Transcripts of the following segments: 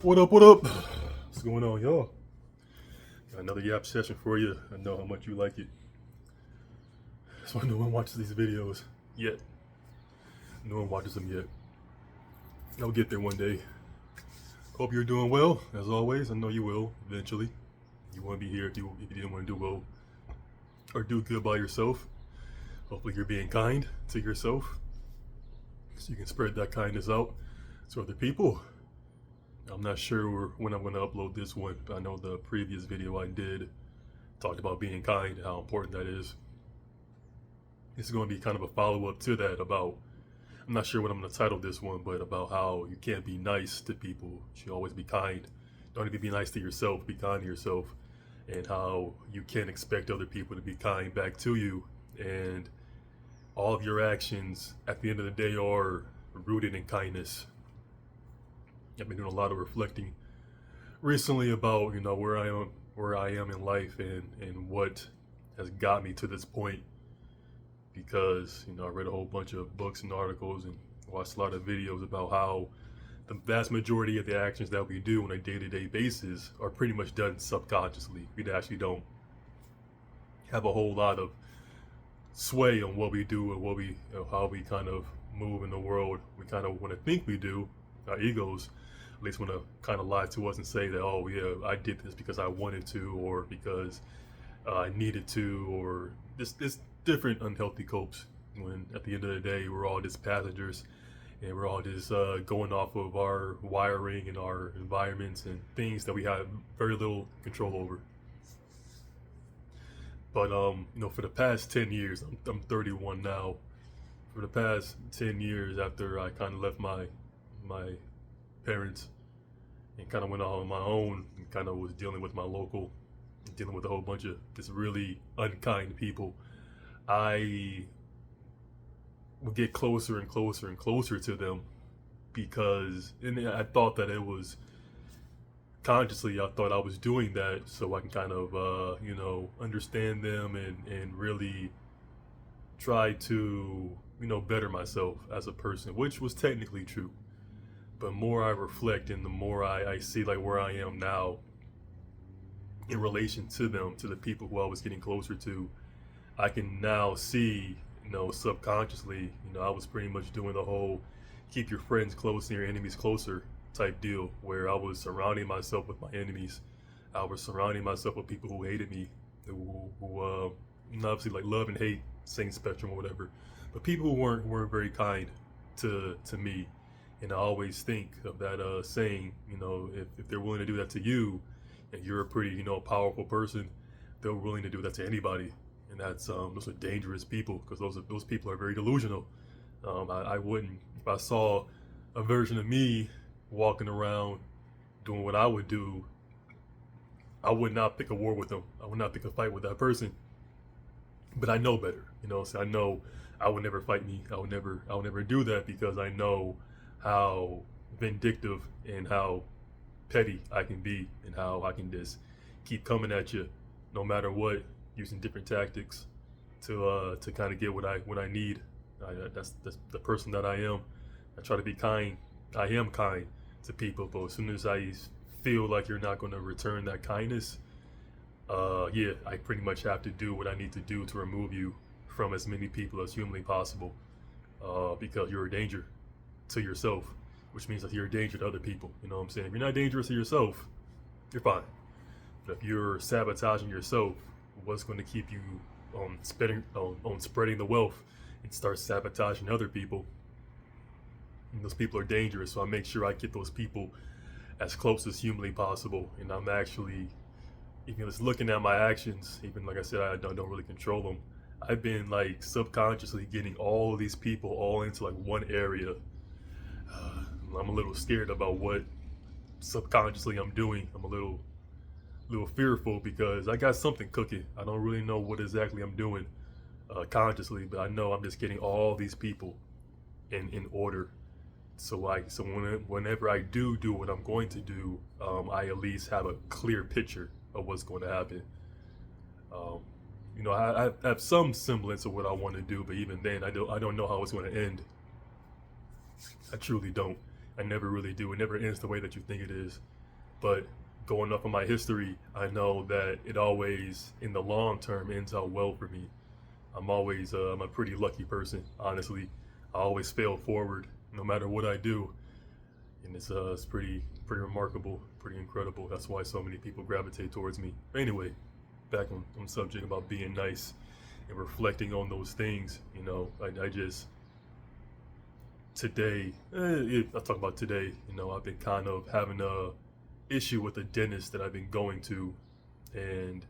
What up, what up? What's going on, y'all? Got another Yap session for you. I know how much you like it. So no one watches these videos yet. No one watches them yet. I'll get there one day. Hope you're doing well, as always. I know you will, eventually. You wouldn't be here if you didn't want to do well or do good by yourself. Hopefully you're being kind to yourself so you can spread that kindness out to other people. I'm not sure when I'm going to upload this one, but I know the previous video I did talked about being kind and how important that is. This is going to be kind of a follow-up to that about, I'm not sure what I'm going to title this one, but about how you can't be nice to people. You should always be kind. Don't even be nice to yourself, be kind to yourself. And how you can't expect other people to be kind back to you. And all of your actions at the end of the day are rooted in kindness. I've been doing a lot of reflecting recently about, where I am in life and what has got me to this point. Because, I read a whole bunch of books and articles and watched a lot of videos about how the vast majority of the actions that we do on a day-to-day basis are pretty much done subconsciously. We actually don't have a whole lot of sway on what we do and how we kind of move in the world. We kind of want to think we do. Our egos at least want to kind of lie to us and say that, oh yeah, I did this because I wanted to, or because I needed to, or this different unhealthy copes. When at the end of the day, we're all just passengers, and we're all just going off of our wiring and our environments and things that we have very little control over. But for the past 10 years, I'm 31 now. For the past 10 years, after I kind of left my parents and kind of went out on my own and kind of was dealing with dealing with a whole bunch of just really unkind people, I would get closer and closer and closer to them and I thought that it was consciously, I thought I was doing that so I can kind of, understand them and really try to, better myself as a person, which was technically true. But more I reflect and the more I see like where I am now in relation to them, to the people who I was getting closer to, I can now see, subconsciously, I was pretty much doing the whole keep your friends close and your enemies closer type deal, where I was surrounding myself with my enemies. I was surrounding myself with people who hated me, who obviously like love and hate, same spectrum or whatever, but people who weren't very kind to me. And I always think of that saying, if they're willing to do that to you, and you're a pretty, powerful person, they're willing to do that to anybody. And that's those are dangerous people, because those people are very delusional. I wouldn't, if I saw a version of me walking around doing what I would do, I would not pick a war with them. I would not pick a fight with that person. But I know better, so I know I would never fight me. I would never do that, because I know how vindictive and how petty I can be, and how I can just keep coming at you no matter what, using different tactics to kind of get what I need. That's the person that I am. I try to be kind. I am kind to people, but as soon as I feel like you're not going to return that kindness, I pretty much have to do what I need to do to remove you from as many people as humanly possible, because you're a danger to yourself, which means that you're a danger to other people. You know what I'm saying? If you're not dangerous to yourself, you're fine. But if you're sabotaging yourself, what's going to keep you on spreading the wealth and start sabotaging other people? And those people are dangerous, so I make sure I get those people as close as humanly possible. And I'm actually, even just looking at my actions, even like I said, I don't really control them. I've been like subconsciously getting all of these people all into like one area. I'm a little scared about what subconsciously I'm doing. I'm a little fearful, because I got something cooking. I don't really know what exactly I'm doing consciously, but I know I'm just getting all these people in order. So whenever I do what I'm going to do, I at least have a clear picture of what's going to happen. I have some semblance of what I want to do, but even then, I don't know how it's going to end. I truly don't. I never really do. It never ends the way that you think it is. But going off of my history, I know that it always, in the long term, ends out well for me. I'm a pretty lucky person, honestly. I always fail forward, no matter what I do, and it's pretty remarkable, pretty incredible. That's why so many people gravitate towards me. Anyway, back on subject about being nice and reflecting on those things. I just today, I talk about today. I've been kind of having a issue with a dentist that I've been going to, and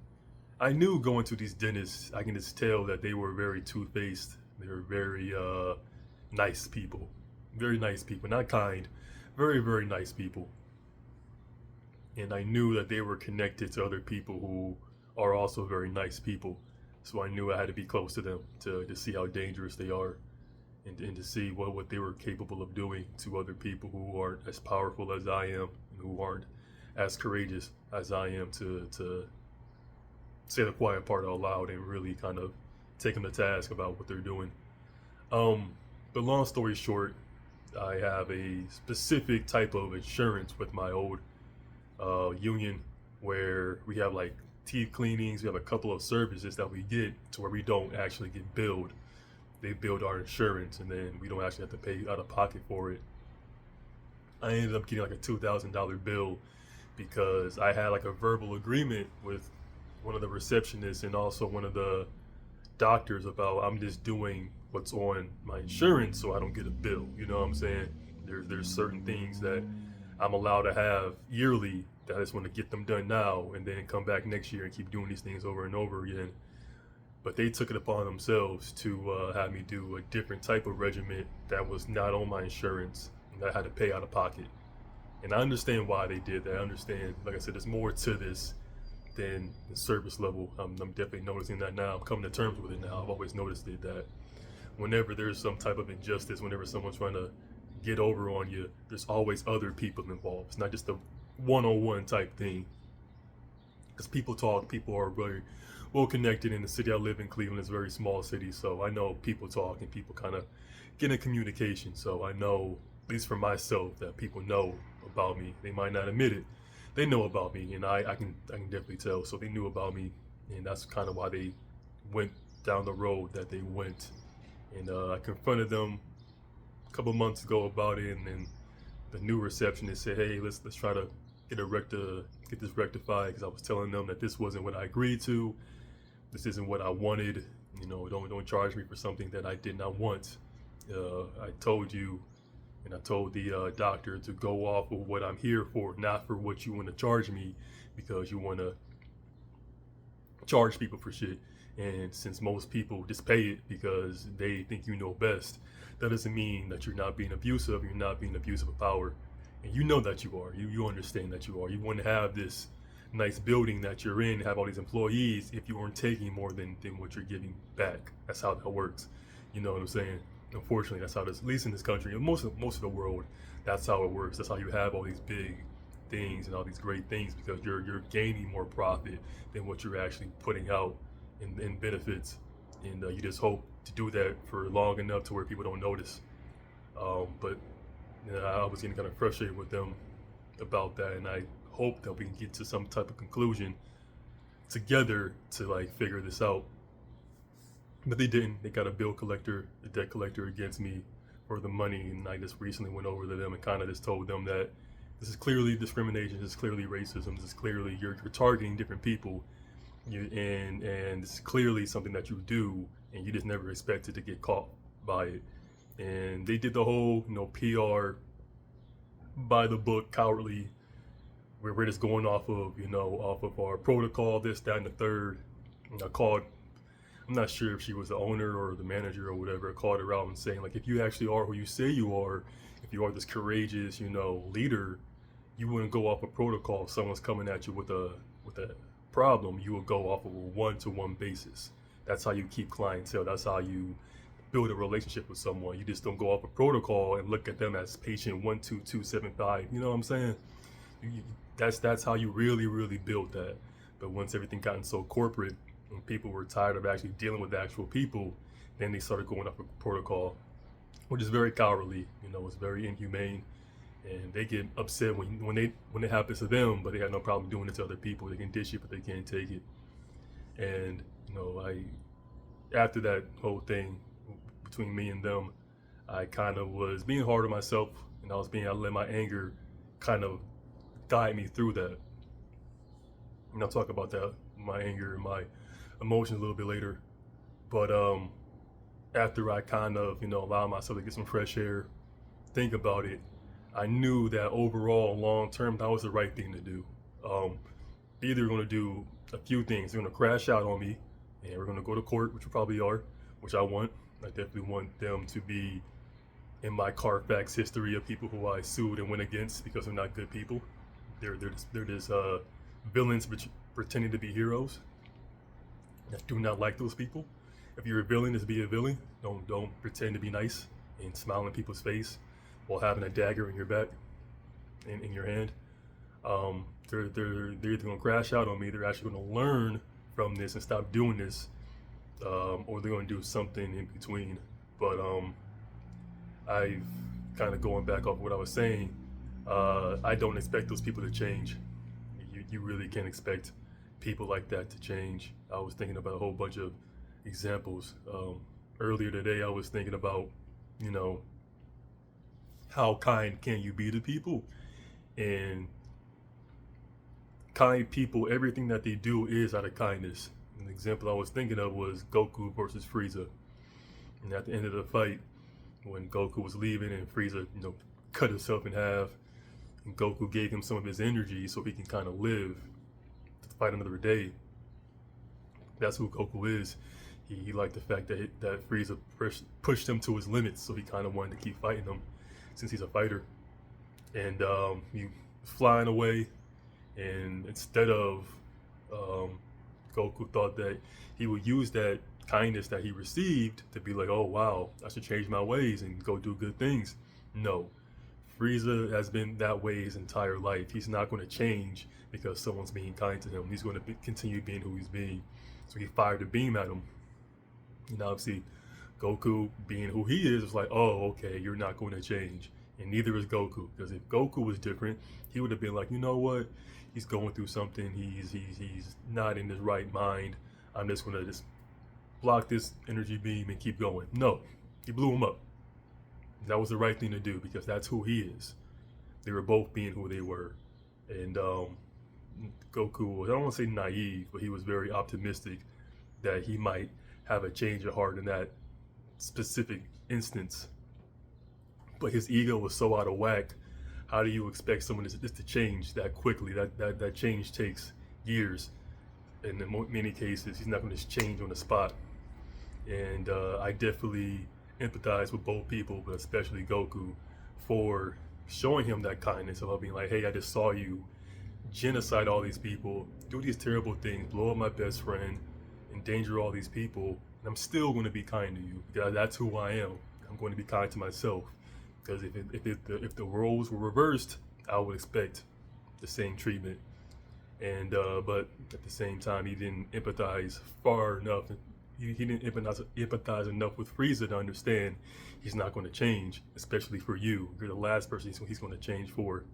I knew going to these dentists, I can just tell that they were very two-faced. They were very nice people, not kind, very, very nice people. And I knew that they were connected to other people who are also very nice people. So I knew I had to be close to them to see how dangerous they are, and to see what they were capable of doing to other people who aren't as powerful as I am and who aren't as courageous as I am to say the quiet part out loud and really kind of take them to task about what they're doing. But long story short, I have a specific type of insurance with my old union where we have like teeth cleanings. We have a couple of services that we get to where we don't actually get billed. They build our insurance, and then we don't actually have to pay out of pocket for it. I ended up getting like a $2,000 bill because I had like a verbal agreement with one of the receptionists and also one of the doctors about I'm just doing what's on my insurance so I don't get a bill. You know what I'm saying? There's certain things that I'm allowed to have yearly that I just want to get them done now and then come back next year and keep doing these things over and over again. But they took it upon themselves to have me do a different type of regimen that was not on my insurance and that I had to pay out of pocket. And I understand why they did that. I understand, like I said, there's more to this than the service level. I'm definitely noticing that now. I'm coming to terms with it now. I've always noticed it, that whenever there's some type of injustice, whenever someone's trying to get over on you, there's always other people involved. It's not just a one-on-one type thing. Because people talk, people are very well connected in the city I live in. Cleveland is a very small city, so I know people talk and people kind of get in communication. So I know, at least for myself, that people know about me. They might not admit it. They know about me, and I can definitely tell. So they knew about me, and that's kind of why they went down the road that they went. And I confronted them a couple months ago about it, and then the new receptionist said, "Hey, let's try to get this rectified," because I was telling them that this wasn't what I agreed to. This isn't what I wanted. Don't charge me for something that I did not want. I told you, and I told the doctor to go off of what I'm here for, not for what you want to charge me, because you want to charge people for shit. And since most people just pay it because they think you know best, that doesn't mean that you're not being abusive. You're not being abusive of power. And you know that you are. You understand that you are. You want to have this nice building that you're in, have all these employees, if you weren't taking more than what you're giving back. That's how that works. You know what I'm saying? Unfortunately, that's how it is, at least in this country, and most of the world, that's how it works. That's how you have all these big things and all these great things, because you're gaining more profit than what you're actually putting out in benefits. And you just hope to do that for long enough to where people don't notice. But I was getting kind of frustrated with them about that, and I hope that we can get to some type of conclusion together to like figure this out. But they didn't. They got a debt collector against me for the money, and I just recently went over to them and kind of just told them that this is clearly discrimination, this is clearly racism, this is clearly you're targeting different people, and this is clearly something that you do, and you just never expected to get caught by it. And they did the whole PR by the book, cowardly, where we're just going off of our protocol, this, that, and the third. And I called, I'm not sure if she was the owner or the manager or whatever, I called her out and saying, like, if you actually are who you say you are, if you are this courageous, leader, you wouldn't go off a protocol. If someone's coming at you with a problem, you would go off of a one-to-one basis. That's how you keep clientele. That's how you build a relationship with someone. You just don't go off a protocol and look at them as patient 12275. You know what I'm saying? That's how you really, really build that. But once everything gotten so corporate and people were tired of actually dealing with the actual people, then they started going off a protocol, which is very cowardly. It's very inhumane, and they get upset when it happens to them, but they got no problem doing it to other people. They can dish it, but they can't take it. And I after that whole thing between me and them, I kind of was being hard on myself, and I let my anger kind of guide me through that. And I'll talk about that, my anger and my emotions a little bit later. But after I kind of, allow myself to get some fresh air, think about it, I knew that overall, long term, that was the right thing to do. Either going to do a few things. They're going to crash out on me, and we're going to go to court, which we probably are, which I want. I definitely want them to be in my Carfax history of people who I sued and went against because they're not good people. They're just villains pretending to be heroes. I do not like those people. If you're a villain, just be a villain. Don't pretend to be nice and smile in people's face while having a dagger in your back, in your hand. They're either gonna crash out on me. They're actually gonna learn from this and stop doing this, or they're gonna do something in between. But I've kind of going back off what I was saying. I don't expect those people to change. You really can't expect people like that to change. I was thinking about a whole bunch of examples. Earlier today, I was thinking about, how kind can you be to people? And kind people, everything that they do is out of kindness. An example I was thinking of was Goku versus Frieza. And at the end of the fight, when Goku was leaving and Frieza, cut himself in half, and Goku gave him some of his energy so he can kind of live to fight another day. That's who Goku is. He liked the fact that Frieza pushed him to his limits, so he kind of wanted to keep fighting him since he's a fighter. And he was flying away, and instead of Goku thought that he would use that kindness that he received to be like, oh wow, I should change my ways and go do good things. No, Frieza has been that way his entire life. He's not going to change because someone's being kind to him. He's going to continue being who he's being. So he fired a beam at him. And obviously, Goku, being who he is, was like, oh, okay, you're not going to change. And neither is Goku. Because if Goku was different, he would have been like, you know what? He's going through something. He's not in his right mind. I'm just going to just block this energy beam and keep going. No, he blew him up. That was the right thing to do because that's who he is. They were both being who they were. And Goku was, I don't want to say naive, but he was very optimistic that he might have a change of heart in that specific instance. But his ego was so out of whack. How do you expect someone just to change that quickly? That change takes years. And in many cases, he's not going to change on the spot. And I definitely empathize with both people, but especially Goku, for showing him that kindness of being like, hey, I just saw you genocide all these people, do these terrible things, blow up my best friend, endanger all these people, and I'm still going to be kind to you because that's who I am. I'm going to be kind to myself because if the roles were reversed, I would expect the same treatment. And but at the same time, he didn't empathize far enough. He didn't empathize enough with Frieza to understand he's not going to change, especially for you. You're the last person he's going to change for.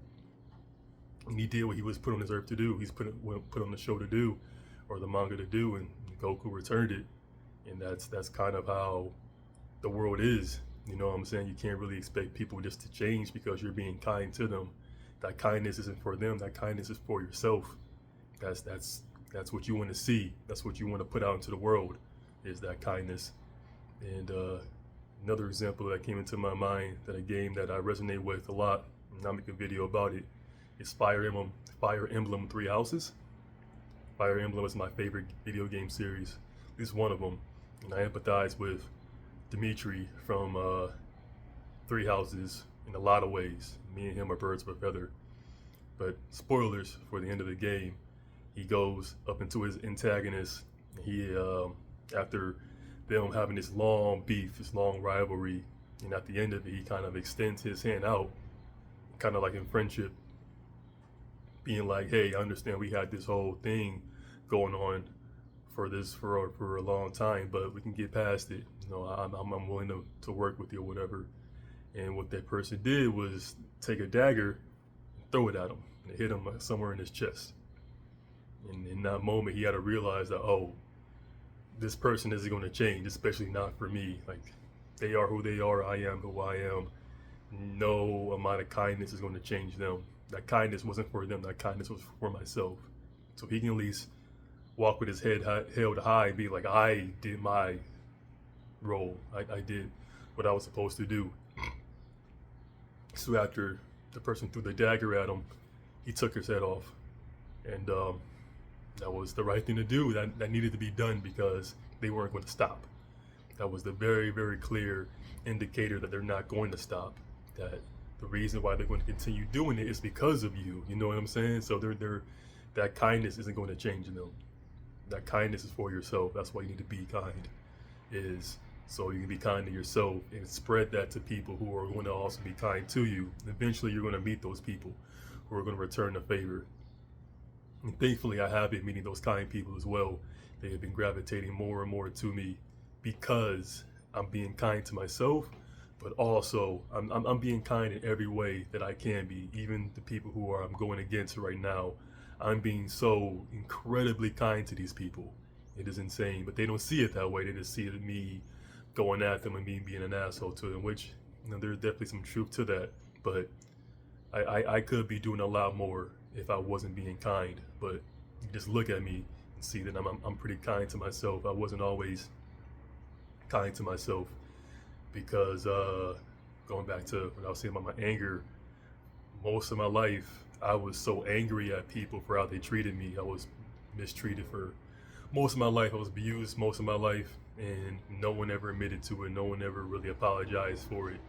And he did what he was put on this earth to do. He's put on the show to do, or the manga to do, and Goku returned it. And that's kind of how the world is. You know what I'm saying? You can't really expect people just to change because you're being kind to them. That kindness isn't for them. That kindness is for yourself. That's what you want to see. That's what you want to put out into the world, is that kindness. And another example that came into my mind, that a game that I resonate with a lot, and I'll make a video about it, is Fire Emblem Three Houses. Fire Emblem is my favorite video game series, at least one of them. And I empathize with Dimitri from Three Houses in a lot of ways. Me and him are birds of a feather. But spoilers for the end of the game, he goes up into his antagonist. He after them having this long beef, this long rivalry, and at the end of it, he kind of extends his hand out, kind of like in friendship, being like, hey, I understand we had this whole thing going on for a long time, but we can get past it. I'm willing to work with you or whatever. And what that person did was take a dagger, throw it at him, and it hit him somewhere in his chest. And in that moment, he had to realize that, oh, this person isn't going to change, especially not for me. Like, they are who they are, I am who I am. No amount of kindness is going to change them. That kindness wasn't for them, that kindness was for myself. So he can at least walk with his head held high and be like, I did my role. I did what I was supposed to do. So after the person threw the dagger at him, he took his head off. And that was the right thing to do. That needed to be done because they weren't going to stop. That was the very, very clear indicator that they're not going to stop. That the reason why they're going to continue doing it is because of you. You know what I'm saying? So that kindness isn't going to change them. That kindness is for yourself. That's why you need to be kind. Is so you can be kind to yourself and spread that to people who are going to also be kind to you. Eventually, you're going to meet those people who are going to return the favor. And thankfully, I have been meeting those kind people as well. They have been gravitating more and more to me because I'm being kind to myself, but also I'm being kind in every way that I can be. Even the people who I'm going against right now, I'm being so incredibly kind to these people. It is insane, but they don't see it that way. They just see it me going at them and me being an asshole to them, which, you know, there's definitely some truth to that. But I could be doing a lot more if I wasn't being kind. But you just look at me and see that I'm pretty kind to myself. I wasn't always kind to myself because going back to what I was saying about my anger, most of my life I was so angry at people for how they treated me. I was mistreated for most of my life. I was abused most of my life, and no one ever admitted to it. No one ever really apologized for it.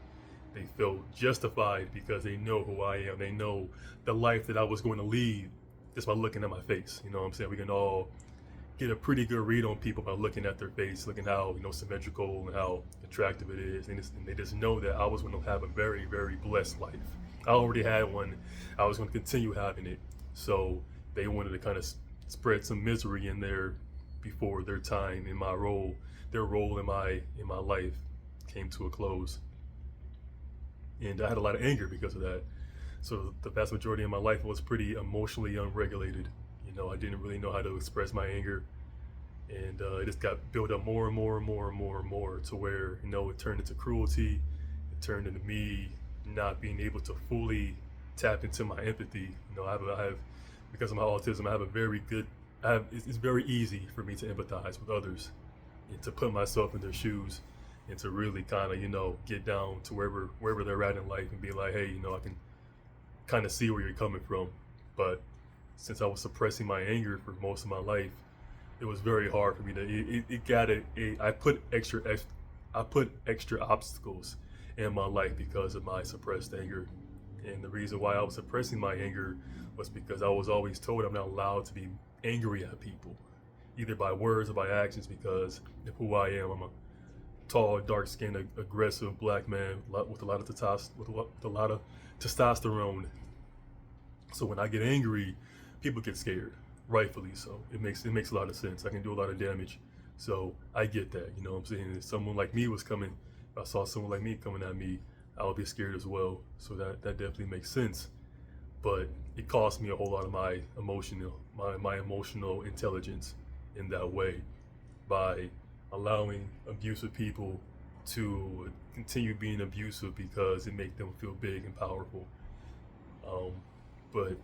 They felt justified because they know who I am. They know the life that I was going to lead just by looking at my face. You know what I'm saying? We can all get a pretty good read on people by looking at their face, looking how, you know, symmetrical and how attractive it is. And they just know that I was going to have a very, very blessed life. I already had one. I was going to continue having it. So they wanted to kind of spread some misery in there before their time in my role, their role in my life came to a close. And I had a lot of anger because of that. So the vast majority of my life was pretty emotionally unregulated. You know, I didn't really know how to express my anger, and it just got built up more and more and more and more and more to where, you know, it turned into cruelty. It turned into me not being able to fully tap into my empathy. You know, I have because of my autism, I have a very good. It's very easy for me to empathize with others and to put myself in their shoes and to really kind of, you know, get down to wherever they're at in life and be like, hey, you know, I can kind of see where you're coming from. But since I was suppressing my anger for most of my life, it was very hard for me to. I put extra obstacles in my life because of my suppressed anger, and the reason why I was suppressing my anger was because I was always told I'm not allowed to be angry at people, either by words or by actions, because of who I am. I'm a tall, dark-skinned, aggressive black man with a lot of testosterone. So when I get angry, people get scared, rightfully so. It makes a lot of sense. I can do a lot of damage, so I get that. You know what I'm saying? If someone like me was coming, if I saw someone like me coming at me, I would be scared as well. So that definitely makes sense. But it cost me a whole lot of my emotional intelligence in that way by allowing abusive people to continue being abusive because it made them feel big and powerful. But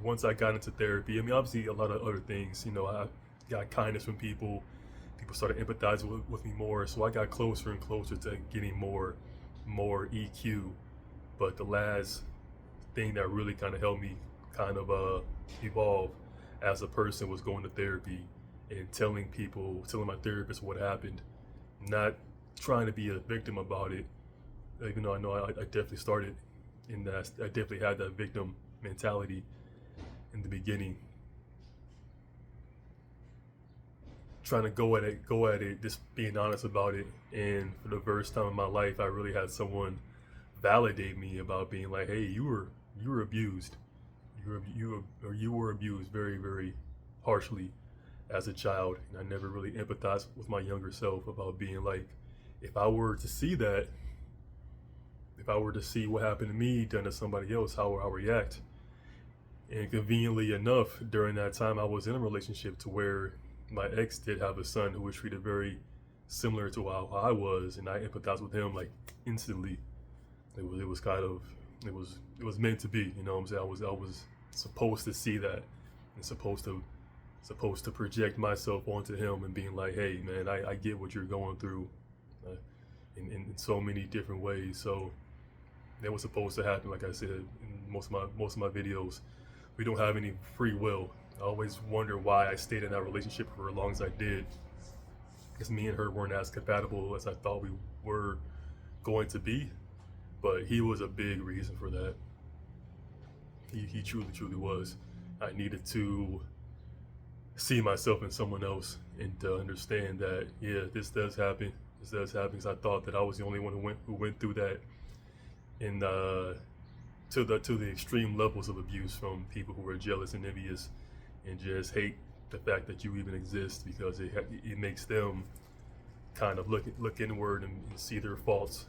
once I got into therapy, I mean, obviously a lot of other things, you know, I got kindness from people. People started empathizing with me more. So I got closer and closer to getting more EQ. But the last thing that really kind of helped me kind of evolve as a person was going to therapy and telling my therapist what happened, not trying to be a victim about it, even though I know I definitely started in that. I definitely had that victim mentality in the beginning, trying to go at it, just being honest about it. And for the first time in my life, I really had someone validate me about being like, hey, you were abused. You were abused very, very harshly as a child. And I never really empathized with my younger self about being like, if I were to see that, if I were to see what happened to me done to somebody else, how would I react? And conveniently enough, during that time, I was in a relationship to where my ex did have a son who was treated very similar to how I was, and I empathized with him like instantly. It was kind of it was meant to be. You know what I'm saying? I was supposed to see that and supposed to project myself onto him and being like, hey man, I get what you're going through, uh, in so many different ways. So that was supposed to happen. Like I said in most of my videos, we don't have any free will. I always wonder why I stayed in that relationship for as long as I did, because me and her weren't as compatible as I thought we were going to be. But he was a big reason for that. He truly was. I needed to see myself in someone else and to understand that, yeah, this does happen. This does happen, because I thought that I was the only one who went through that, and to the extreme levels of abuse from people who are jealous and envious and just hate the fact that you even exist, because it makes them kind of look inward and see their faults.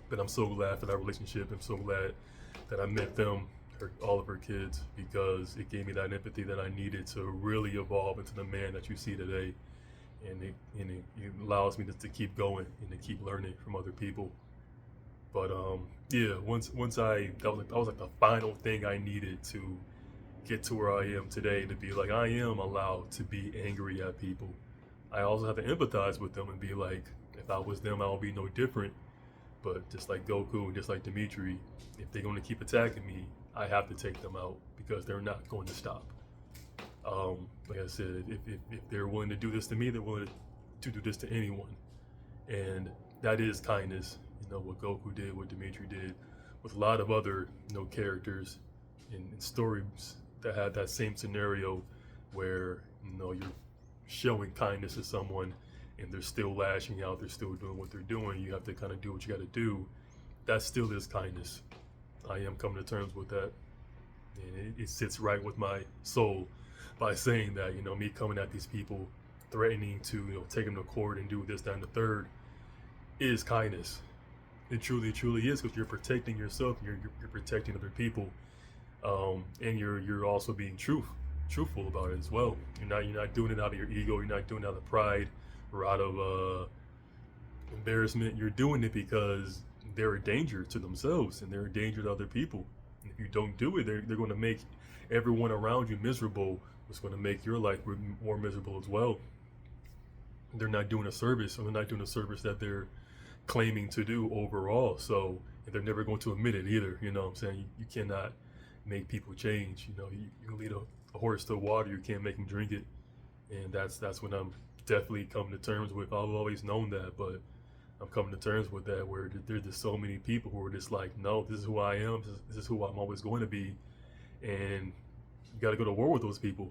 But I'm so glad for that relationship. I'm so glad that I met them, all of her kids, because it gave me that empathy that I needed to really evolve into the man that you see today. And it allows me to keep going and to keep learning from other people. But yeah, once that was like the final thing I needed to get to where I am today, to be like, I am allowed to be angry at people. I also have to empathize with them and be like, if I was them, I would be no different. But just like Goku and just like Dimitri, if they're going to keep attacking me, I have to take them out, because they're not going to stop. Like I said, if they're willing to do this to me, they're willing to do this to anyone. And that is kindness. You know, what Goku did, what Dimitri did, with a lot of other, characters in stories that had that same scenario where, you're showing kindness to someone and they're still lashing out, they're still doing what they're doing. You have to kind of do what you got to do. That still is kindness. I am coming to terms with that, and it sits right with my soul by saying that, me coming at these people, threatening to, take them to court and do this, that, and the third, is kindness. It truly is, because you're protecting yourself, you're protecting other people, and you're also being truthful about it as well. You're not doing it out of your ego. You're not doing it out of pride or out of embarrassment. You're doing it because they're a danger to themselves and they're a danger to other people. And if you don't do it, they're going to make everyone around you miserable. It's going to make your life more miserable as well. They're not doing a service, or they're not doing a service that they're claiming to do overall. So they're never going to admit it either. You know what I'm saying? You cannot make people change. You can lead a horse to water. You can't make him drink it. And that's when I'm definitely coming to terms with. I've always known that, but I'm coming to terms with that, where there's just so many people who are just like, no, this is who I am. This is who I'm always going to be. And you got to go to war with those people.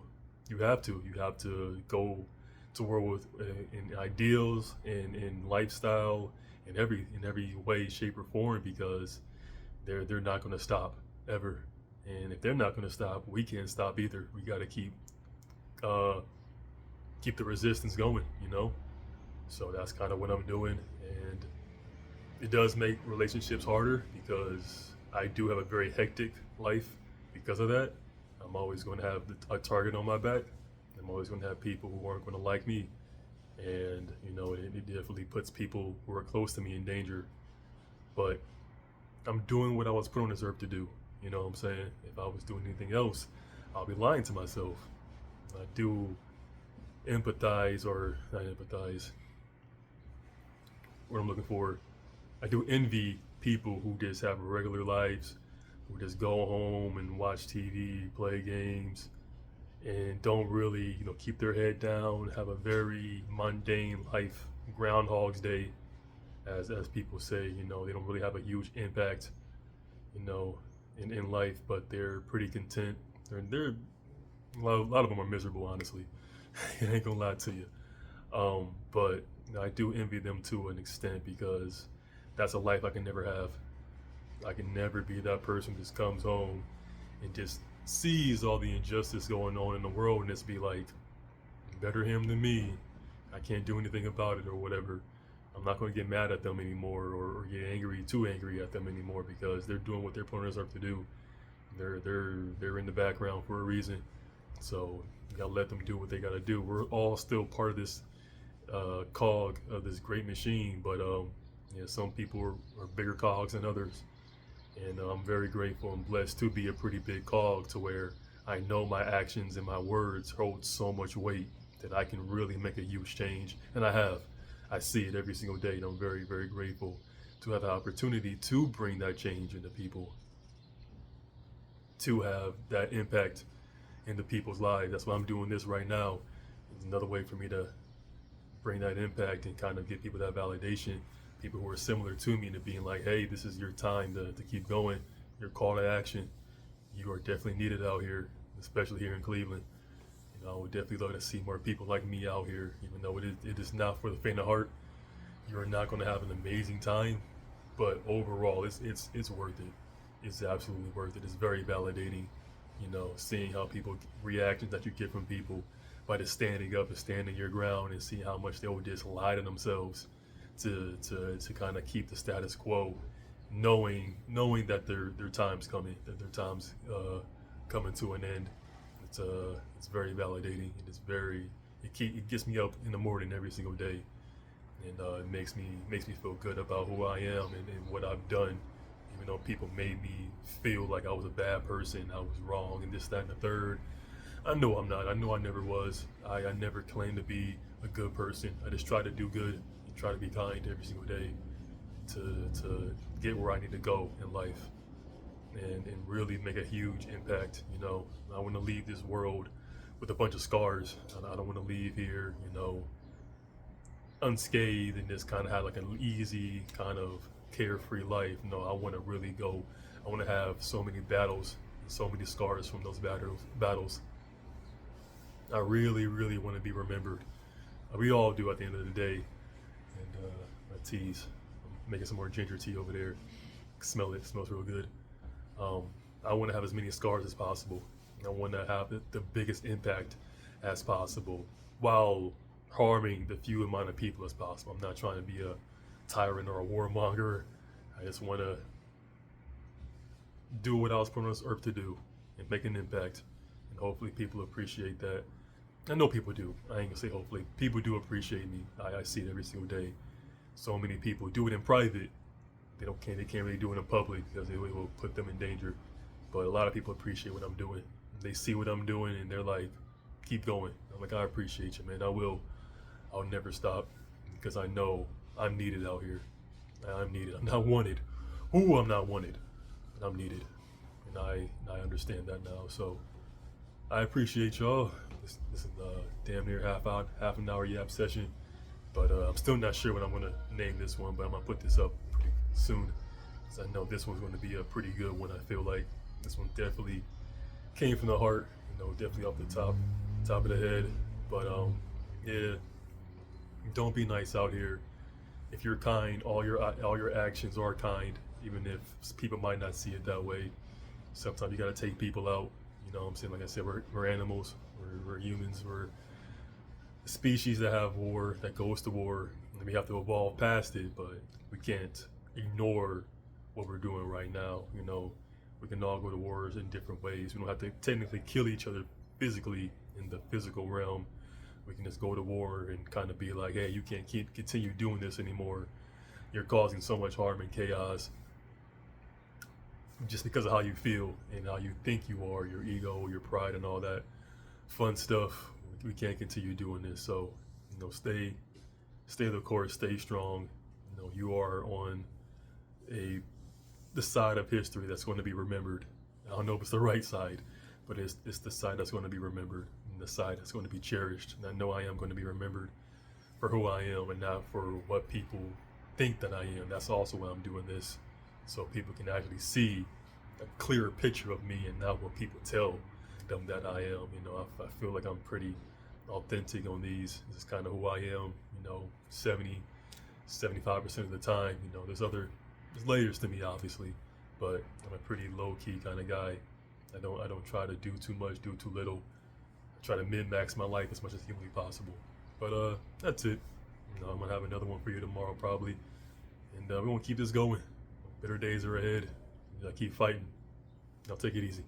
You have to go to war with in ideals and in lifestyle, in every way, shape, or form, because they're not going to stop ever. And if they're not going to stop, we can't stop either. We got to keep the resistance going, So that's kind of what I'm doing, and it does make relationships harder, because I do have a very hectic life because of that. I'm always going to have a target on my back. I'm always going to have people who aren't going to like me, and it definitely puts people who are close to me in danger. But I'm doing what I was put on this earth to do. You know what I'm saying? If I was doing anything else, I'll be lying to myself. I do empathize, or not empathize, what I'm looking for. I do envy people who just have regular lives, who just go home and watch TV, play games, and don't really, keep their head down, have a very mundane life, Groundhog's Day, as people say. They don't really have a huge impact, in life, but they're pretty content. They're a lot of them are miserable, honestly. I ain't gonna lie to you. But I do envy them to an extent, because that's a life I can never have. I can never be that person who just comes home and just sees all the injustice going on in the world and just be like, better him than me. I can't do anything about it, or whatever. I'm not going to get mad at them anymore, or get too angry at them anymore, because they're doing what they're putting themselves to do. They're in the background for a reason. So you gotta let them do what they gotta do. We're all still part of this cog of this great machine, but some people are bigger cogs than others, and I'm very grateful and blessed to be a pretty big cog, to where I know my actions and my words hold so much weight that I can really make a huge change, and I have. I see it every single day, and I'm very, very grateful to have the opportunity to bring that change into people, to have that impact into people's lives. That's why I'm doing this right now. It's another way for me to bring that impact and kind of get people that validation, people who are similar to me, to being like, hey, this is your time to keep going, your call to action. You are definitely needed out here, especially here in Cleveland. I would definitely love to see more people like me out here, even though it is not for the faint of heart. You're not going to have an amazing time, but overall, it's worth it. It's absolutely worth it. It's very validating, seeing how people, reactions that you get from people by just standing up and standing your ground, and see how much they will just lie to themselves to kind of keep the status quo, knowing that their time's coming, that their time's coming to an end. It's very validating. It gets me up in the morning every single day, and it makes me feel good about who I am and what I've done. Even though people made me feel like I was a bad person, I was wrong, and this, that, and the third. I know I'm not. I know I never was. I never claimed to be a good person. I just try to do good and try to be kind every single day to get where I need to go in life, and really make a huge impact. I want to leave this world with a bunch of scars. I don't want to leave here, unscathed, and just kind of have like an easy kind of carefree life. No, I want to really go. I want to have so many battles, so many scars from those battles. I really, really want to be remembered. We all do at the end of the day. And my tea's, I'm making some more ginger tea over there. Smell it. It smells real good. I want to have as many scars as possible. I want to have the biggest impact as possible, while harming the few amount of people as possible. I'm not trying to be a tyrant or a warmonger. I just want to do what I was put on this earth to do, and make an impact. And hopefully people appreciate that. I know people do. I ain't gonna say hopefully. People do appreciate me. I see it every single day. So many people do it in private. They can't really do it in public, because it will put them in danger. But a lot of people appreciate what I'm doing. They see what I'm doing, and they're like, keep going. I'm like, I appreciate you, man. I'll never stop, because I know I'm needed out here. I'm needed. I'm not wanted. Ooh, I'm not wanted. But I'm needed. And I understand that now. So I appreciate y'all. This is damn near half an hour yap session. But I'm still not sure what I'm going to name this one, but I'm going to put this up pretty soon, because I know this one's going to be a pretty good one. I feel like this one definitely came from the heart, definitely off the top of the head. But yeah, don't be nice out here. If you're kind, all your actions are kind, even if people might not see it that way. Sometimes you got to take people out. What I'm saying? Like I said, we're animals, we're humans, we're a species that have war, that goes to war, and we have to evolve past it, but we can't ignore what we're doing right now. We can all go to wars in different ways. We don't have to technically kill each other physically in the physical realm. We can just go to war and kind of be like, hey, you can't continue doing this anymore. You're causing so much harm and chaos just because of how you feel and how you think you are, your ego, your pride, and all that fun stuff. We can't continue doing this. So, stay the course, stay strong. You are on the side of history that's going to be remembered. I don't know if it's the right side, but it's the side that's going to be remembered, and the side that's going to be cherished. And I know I am going to be remembered for who I am, and not for what people think that I am. That's also why I'm doing this, so people can actually see a clearer picture of me, and not what people tell them that I am. I feel like I'm pretty authentic on these. This is kind of who I am. 75% of the time. There's layers to me, obviously, but I'm a pretty low-key kind of guy. I don't try to do too much, do too little. I try to min-max my life as much as humanly possible. But that's it. I'm gonna have another one for you tomorrow probably, and we're gonna keep this going. Better days are ahead. I keep fighting. I'll take it easy.